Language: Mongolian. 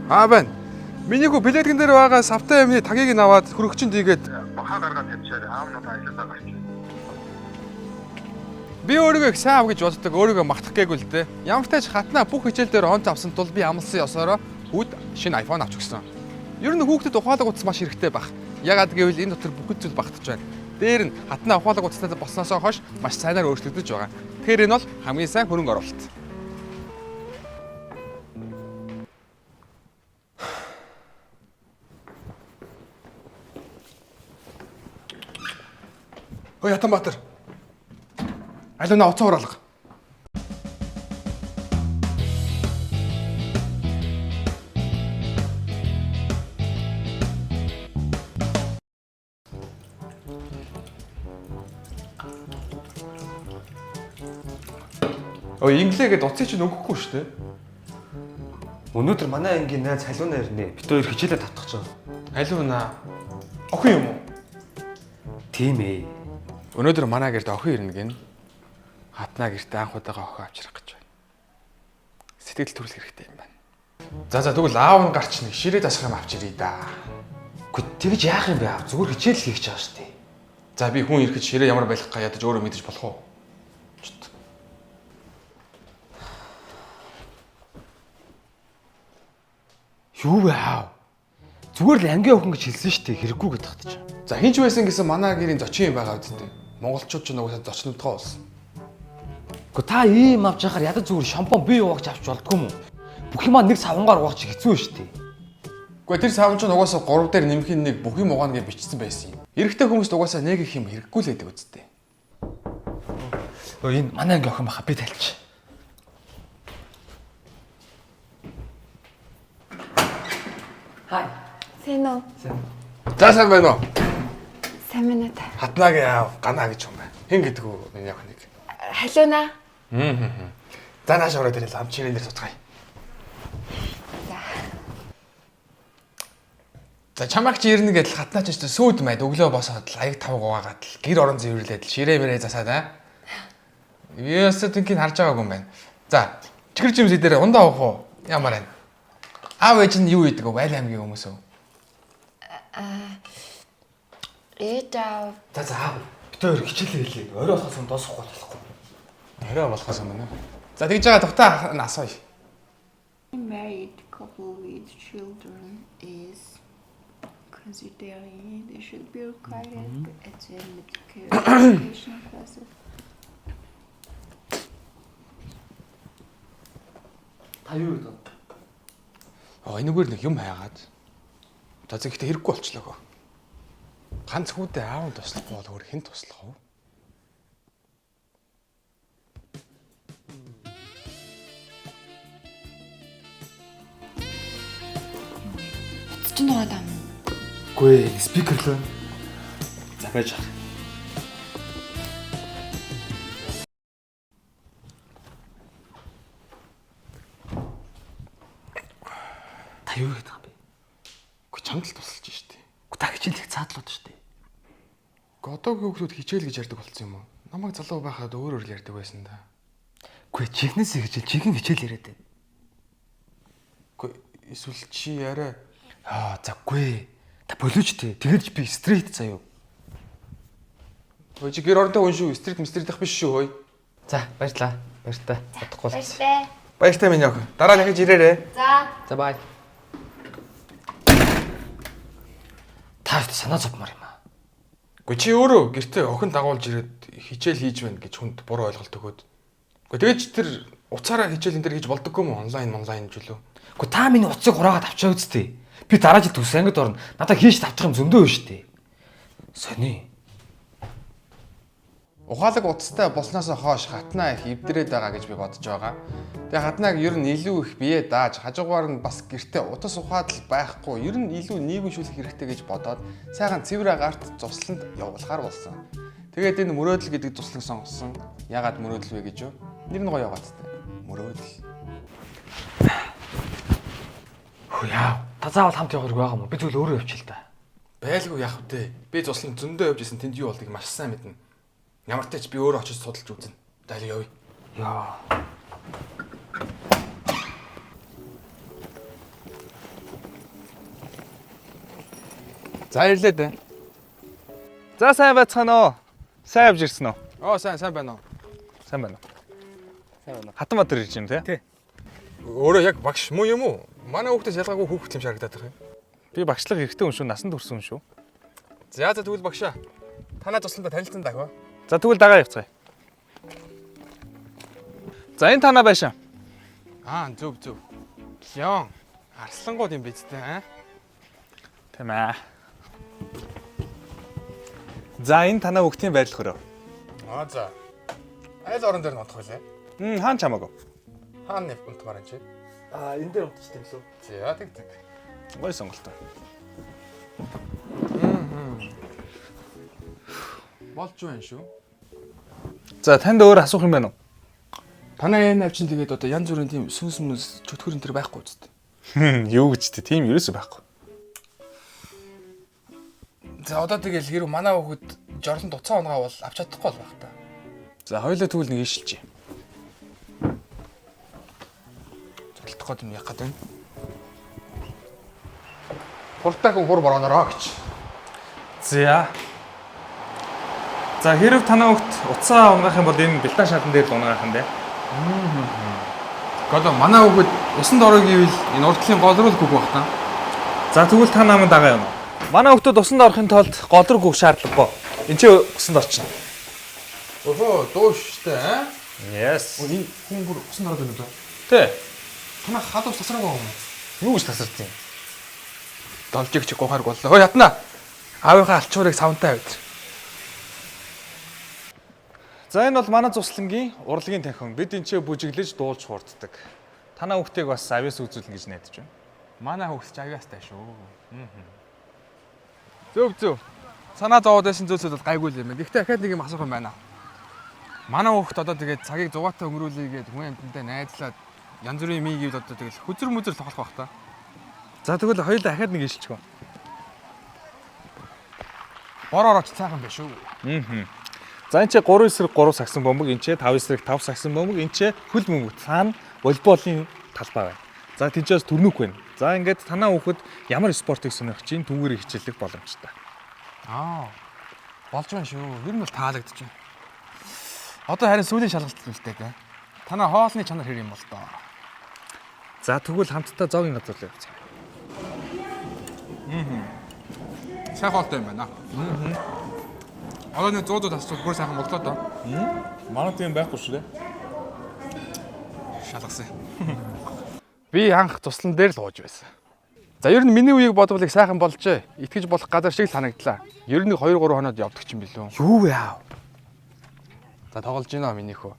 Байна. Миний хүү билетгэн дээр байгаа савтай юмны тагийг нь аваад хөрөгчөнд ийгээд бахаа гаргаад тавьчихаар аавнууд ажилласаа гарч. би өөрийгөө их сайн ав гэж боддог, өөрийгөө мартах гээгүй л дээ. Ямар ч тач хатнаа бүх хичээл дээр онц авсан тул би амлсан ёсороо хүүд шинэ iPhone авч өгсөн. Ер нь хүүхдэд ухаалаг утас маш хэрэгтэй баг. Ягаад гэвэл энэ дотор бүх зүйл багтаж байна. Дээр нь хатнаа ухаалаг утастай болсноосоо хойш маш сайнаар өөрчлөгдөж байгаа. Тэгэхээр энэ бол хамгийн сайн хөрөнгө оруулалт. Ой Ятанбаатар. Алина уцаа ураалга. Ой инглигээд уцыг чинь өгөхгүй шүү дээ. Өнөөдөр манай ангийн найз халуунаа ирнэ. Бид хоёр хичээлээ татах гэж байгаа. Алина. Охин юм уу? Тийм ээ. Өнөөдөр манай гэрт охин ирнэ гин. Хатнаа гэртээ анх удаага охин авчрах гэж байна. Сэтгэл төрөл хэрэгтэй юм байна. За тэгвэл аав нь гарч нэг ширээ засах юм авч ирээ да. Гэхдээ тэгж яах юм бэ аав? Зүгээр хичээл хийх гэж байгаа шүү дээ. За би хүн ирэхэд ширээ ямар байх га ядаж өөрөө мэдэж болох уу? Юу вэ аав? Зүгээр л ангийн охин гэж хэлсэн шүү дээ. Хэрэггүй гэж татчих. За хинч байсан гэсэн манай гэрийн зочин юм байгаа үстэй. Монголчууд ч нугасаа зочнодгоо болсон. Гэхдээ та ийм авч яхаар ядаж зүгээр шампун бие уугч авч болдгоо юм уу? Бүх юмаа нэг савнгаар уугч хэцүү шүү дээ. Гэхдээ тэр савн ч нугасаа 3 дээр нэмхийн нэг бүх юм угаана гэж бичсэн байсан юм. Эрэгтэй хүмүүст угаасаа нэг их юм хэрэггүй л байдаг үстэй. Энэ манай ангийн охин баха би тайлч. Хай. Сайн уу? За сайн байна уу? Сайн байна та. Хатнаагийн аав ганаа гэж юм байна. Хэн гэдэг үү миний охиныг? Халуунаа. За нааш ороод ирэл ам чиний дээр суцгаая. За чамаг чи ирнэ гэдэл хатнаа ч гэсэн сүйд майд өглөө босоод аяг тавг угаагаад л гэр орон зэвэрлээд л ширээ мэрээ засаад аа. Яасаа тэнхийг харж байгаагүй юм байна. За чихэр жимс дээр ундаа уух уу? Ямар байна? Аав ээж нь юу хийдэг вэ? Айл аймгийн хүмүүс үү? Эдаа. За аав. Бид хоёр хичээлээ хийлээ. Орой болохоос нь дуусахгүй болохгүй. Орой болохоос юм байна. За тэгж байгаа тухтаа насаа. Married couple with children is considering they should be required to attend medical education classes. Та юу гэдэг вэ? Энэгээр нэг юм хайгаад. За зэгтээ хэрэггүй болчлоо. Ганц хүүдээ аав нь туслахгүй бол өөр хэн туслах вэ? Чинь нугаад ам. Гүй спикер л. За байж байгаа. Та юу гэдэг юм бэ? Гэхдээ чамд л тусалж штий. Та хичээлийг цаадлууд штий. Одоогийн хүмүүс хичээл гэж ярьдаг болсон юм уу? Намайг залуу байхад өөр ярьдаг байсан да. Гүй чихнээс чихэн хичээл яриад байна. Гэхдээ эсвэл чи арай Гүй. Та болооч тээ. Тэгэрч би стрейт заяа. Ой чи гэр ордоо хүн шүү. Стрит дах биш шүү хөөе. За баярлаа. Баяртай. Бодохгүй л. Баяртай. Баяртай минь охин. Дараа дахиж ирээрээ. За. За бай. Таарт санаа зовмаар юм аа. Гэхдээ чи өөрөө гэртээ охин дагуулж ирээд хичээл хийж байна гэж хүнд буруу ойлголт өгөөд. Тэгэж тэр уцаараа хичээл энэ төр хийж болдоггүй юм онлайн жилүү. Гэхдээ та миний уцыг хураагаад авчаа үсттэй. Би дараа жил төс ангид орно. Надаа хийж тавчих юм зөндөө байна штэ. Сони. Ухаалаг утастай болсноос хойш хатнаа их эвдрээд байгаа гэж би бодож байгаа. Тэгээ хатнааг ер нь илүү их бие дааж хажуугаар нь бас гэртээ утас ухаадал байхгүй. Ер нь илүү нийгэмшүүлэх хэрэгтэй гэж бодоод сайхан цэвэр агарт цусланд явуулахар болсон. Тэгээд энэ мөрөөдөл гэдэг туслаг сонгосон. Ягаад мөрөөдөл вэ гэж юу? Нэр нь гоё яваадтай. Мөрөөдөл. Хөө яа. Та заавал хамт явах хэрэг байгаа юм уу? Би зөвл өөрөө явчих л та. Байлгүй яах вэ? Би цусланд зөндөө явж исэн тэнд юу болдгийг маш сайн мэднэ. Ямар ч тач би өөрөө очиж судалж үзнэ. Дайлаа явъя. Яа. За ирлээ дээ. За сайн байцгаана уу? Сайн явж ирсэн үү? Сайн байна уу? Сайн байна уу? Сайн байна. Хатанбаатар ирж байна тий? Өөрөө яг багш муу юм уу? Манай хүүхдээс ялгаагүй хүүхд юм шарагдаад байгаа юм. Би багшлах хэрэгтэй хүн шүү, насанд хүрсэн хүн шүү. За тэгвэл багшаа. Танаа тусланда танилцсан дахив. За тэгвэл дагаа явцгаая. За энэ танаа байшаа. Зөв. Яон. Арслангууд юм биз дээ, Тийм ээ. За энэ танаа хүүхдийн байдал хөрөө. За. Айл орон дээр нь бодох байлаа. Хаан чамаагүй. Хаана нэв унтмаар энэ чи? Энэ дээр унтчих юм лөө. За тэг. Гой сонголтоо. Болж байна шүү. За танд өөр асуух юм байна уу? Танаа энэ авчин тэгээд одоо янз бүрийн тийм сүнс мүнс чөтгөрөн төр байхгүй үстэ. Юу гэж тий, тийм ерөөсөй байхгүй. За одоо тэгэл хэрэг манай хүүхэд жорлон дуцаа унгаа бол авч чадахгүй бол байх та. За хоёулаа тэгвэл нэг ишилжээ. Золтох гээд юм яг гэдэг. Хурдтай хүн хур бороонороо гэж. За хэрэг танаа хүүхд уцаа унгаах юм бол энэ бэлтан шатан дээр л унгаах юм дээ. Одоо манай хүүхэд усанд ороо гэвэл энэ урдлын голрол гүг байх та. За тэгвэл та намайг дагаа явна. Манай хүүхдүүд усанд орохын тулд голрог гүөх шаардлагагүй. Энд чи усанд орчихно. Өхөө дууш штэ аа. Yes. Энэ хүн бүр усанд ороод байна уу? Тэ. Танаа хадав тасраагаа юм. Юу гэж тасарсан юм? Должиг чи гухаар боллоо. Хөөе ятна. Аавынхаа алчуурыг савнтай авч. За энэ бол манай цуслангийн урлагийн танхим. Бид энэ ч бүжиглэж дуулж хуурддаг. Танаа хүүхдийг бас авьяас үзүүлнэ гэж найдаж байна. Манай хүүхд ч авьяастай шүү. Зөв. Санаа зовоод байсан зүйлсүүд бол гайгүй л юм байна. Гэхдээ дахиад нэг юм асуух юм байна. Манай хүүхд одоо тэгээд цагийг зугаатай өнгөрүүлээгээд хүн амьтантай найзлаад янз бүрийн мий гэвэл одоо тэгэл хүзэр мүзэр тоглох бах та. За тэгвэл хоёулаа дахиад нэг ишэлчихв. Бороорооч цаахан байх шүү. За энэ ч 3 эсрэг 3 сагсан бөмбөг, энэ ч 5 эсрэг 5 сагсан бөмбөг, энэ ч хөл бөмбөг. Цаана волейболын талбай байна. За тийчээс төрнөх байна. За ингээд танаа хүүхэд ямар спортыг сонирхож чинь түүгээр хичээлэх боломжтой. Болж байна шүү. Ер нь бол таалагдж байна. Одоо харин сүүлийн шалгалт үлдээ дээ. Танаа хоолны чанар хэр юм бол тоо. За тэгвэл хамтдаа зоогийн газар л явцгаая. Сайн хоолтой юм байна. Одоо нэг 100 тасчвал бүр сайхан боллоо доо. Манай тийм байхгүй шүү дээ. Шалгасан. Би анх туслан дээр л ууж байсан. За ер нь миний үеийг бодвол их сайхан болжээ. Итгэж болох газар шиг л санагдлаа. Ер нь 2-3 хоноод явдаг ч юм билүү. Юу яав? За тоглож гинэ минийхөө.